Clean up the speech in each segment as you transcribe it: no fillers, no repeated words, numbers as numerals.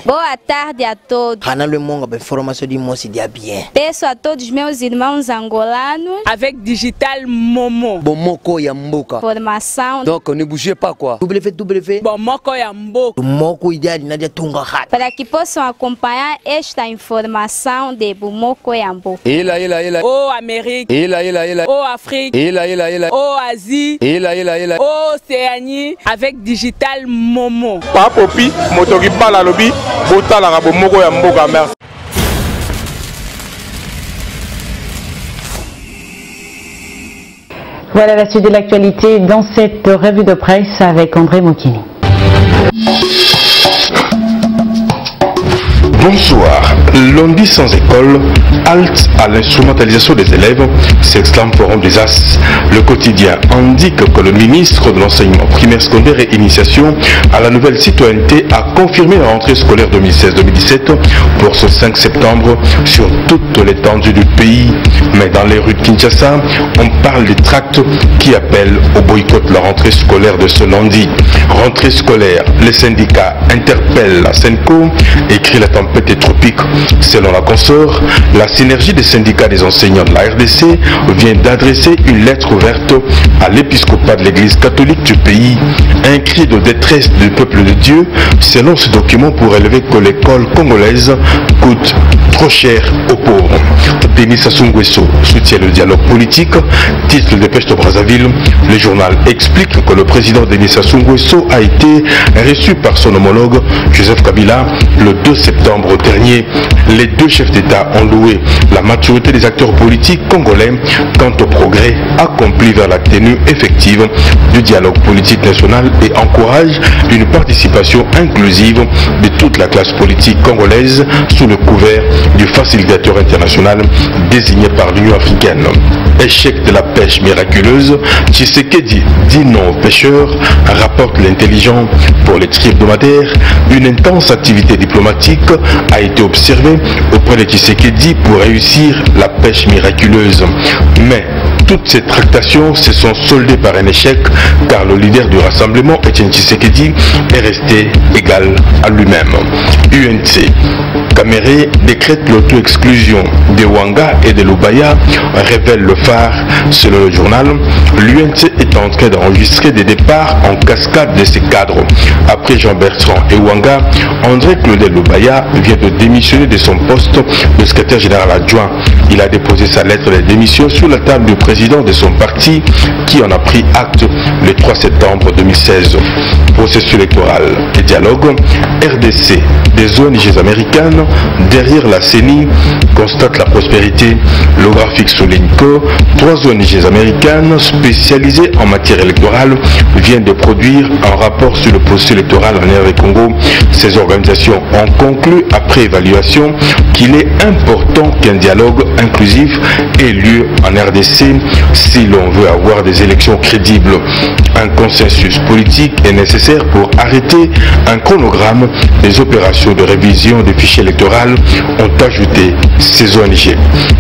Boa tarde a todos. Peço a todos meus irmãos angolanos avec Digital Momo. Bomoko ya mboka. Formação. Donc ne bougez pas quoi. Bomoko ya mboka. Para que possam acompanhar esta informação de Bomoko ya mboka. Oh Amérique. Oh Afrique. Oh Asie. Oh Océanie avec Digital Momo. Papopi, motoki pala lobi, botala rabo moko ya mboka, merci. Voilà la suite de l'actualité dans cette revue de presse avec André Mokini. Bonsoir. Lundi sans école, halte à l'instrumentalisation des élèves, s'exclame Forum des As. Le quotidien indique que le ministre de l'enseignement primaire, secondaire et initiation à la nouvelle citoyenneté a confirmé la rentrée scolaire 2016-2017 pour ce 5 septembre sur toute l'étendue du pays. Mais dans les rues de Kinshasa, on parle des tracts qui appellent au boycott de la rentrée scolaire de ce lundi. Rentrée scolaire, les syndicats interpellent la SENCO, écrit la tempête tropique. Selon la consort, la synergie des syndicats des enseignants de la RDC vient d'adresser une lettre ouverte à l'épiscopat de l'église catholique du pays. Un cri de détresse du peuple de Dieu, selon ce document, pour élever que l'école congolaise coûte trop cher aux pauvres. Denis Sassou Nguesso soutient le dialogue politique. Titre de Dépêche de Brazzaville. Le journal explique que le président Denis Sassou Nguesso a été reçu par son homologue Joseph Kabila le 2 septembre dernier. Les deux chefs d'État ont loué la maturité des acteurs politiques congolais quant au progrès accompli vers la tenue effective du dialogue politique national et encouragent une participation inclusive de toute la classe politique congolaise sous le couvert du facilitateur international désigné par l'Union africaine. Échec de la pêche miraculeuse, Tshisekedi dit non aux pêcheurs, rapporte l'intelligent. Pour les tri hebdomadaires, une intense activité diplomatique a été observée auprès de Tshisekedi pour réussir la pêche miraculeuse. Mais toutes ces tractations se sont soldées par un échec car le leader du rassemblement, Etienne Tshisekedi, est resté égal à lui-même. UNC. Caméré décrète l'auto-exclusion de Wanga et de Lubaya, révèle le phare. Selon le journal, l'UNC est en train d'enregistrer des départs en cascade de ses cadres. Après Jean-Bertrand et Wanga, André Claudel Lubaya vient de démissionner de son poste de secrétaire général adjoint. Il a déposé sa lettre de démission sur la table du président de son parti qui en a pris acte le 3 septembre 2016. Processus électoral et dialogue, RDC, des ONG américaines derrière la CENI constate la prospérité. Le graphique souligne que 3 ONG américaines spécialisées en matière électorale viennent de produire un rapport sur le processus électoral en RD Congo. Ces organisations ont conclu après évaluation qu'il est important qu'un dialogue inclusif ait lieu en RDC si l'on veut avoir des élections crédibles. Un consensus politique est nécessaire pour arrêter un chronogramme des opérations de révision des fichiers électoraux, ont ajouté ces ONG.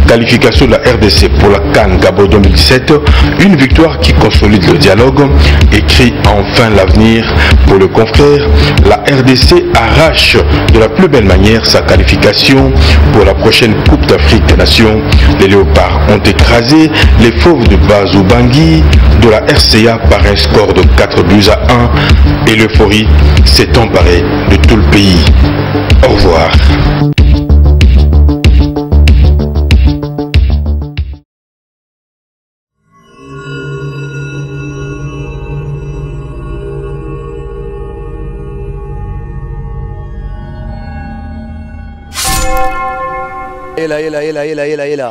Qualification de la RDC pour la CAN Gabon 2017, une victoire qui consolide le dialogue, écrit enfin l'avenir pour le confrère. La RDC arrache de la plus belle manière sa qualification pour la prochaine Coupe d'Afrique des Nations. Les Léopards ont écrasé les Fauves de Bazou-Bangui de la RCA par un score de 4-1 et l'euphorie s'est emparée de tout le pays. Au revoir.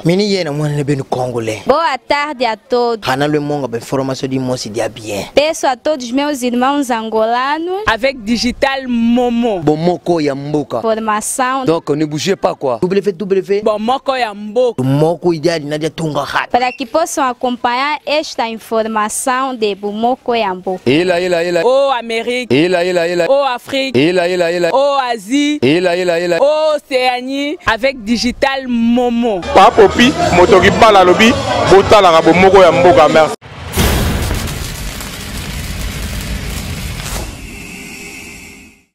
Mini yena mwana beno congolais. Boa tarde a todos. Hana le monga ben formation di mosi dia bien. Peço a todos meus irmãos angolanos avec Digital Momo. Bomoko ya mboka. Formação. Donc ne bougez pas quoi. Bomoko ya mboka. Bomoko idade nadia tunga hat. Para que possam acompanhar esta informação de Bomoko ya mboka. Oh Amérique. Oh Afrique. Oh Asie. Oh Océanie avec Digital Momo. Papopi, motoki pala lobi, botala rabo moko ya mboka, merci.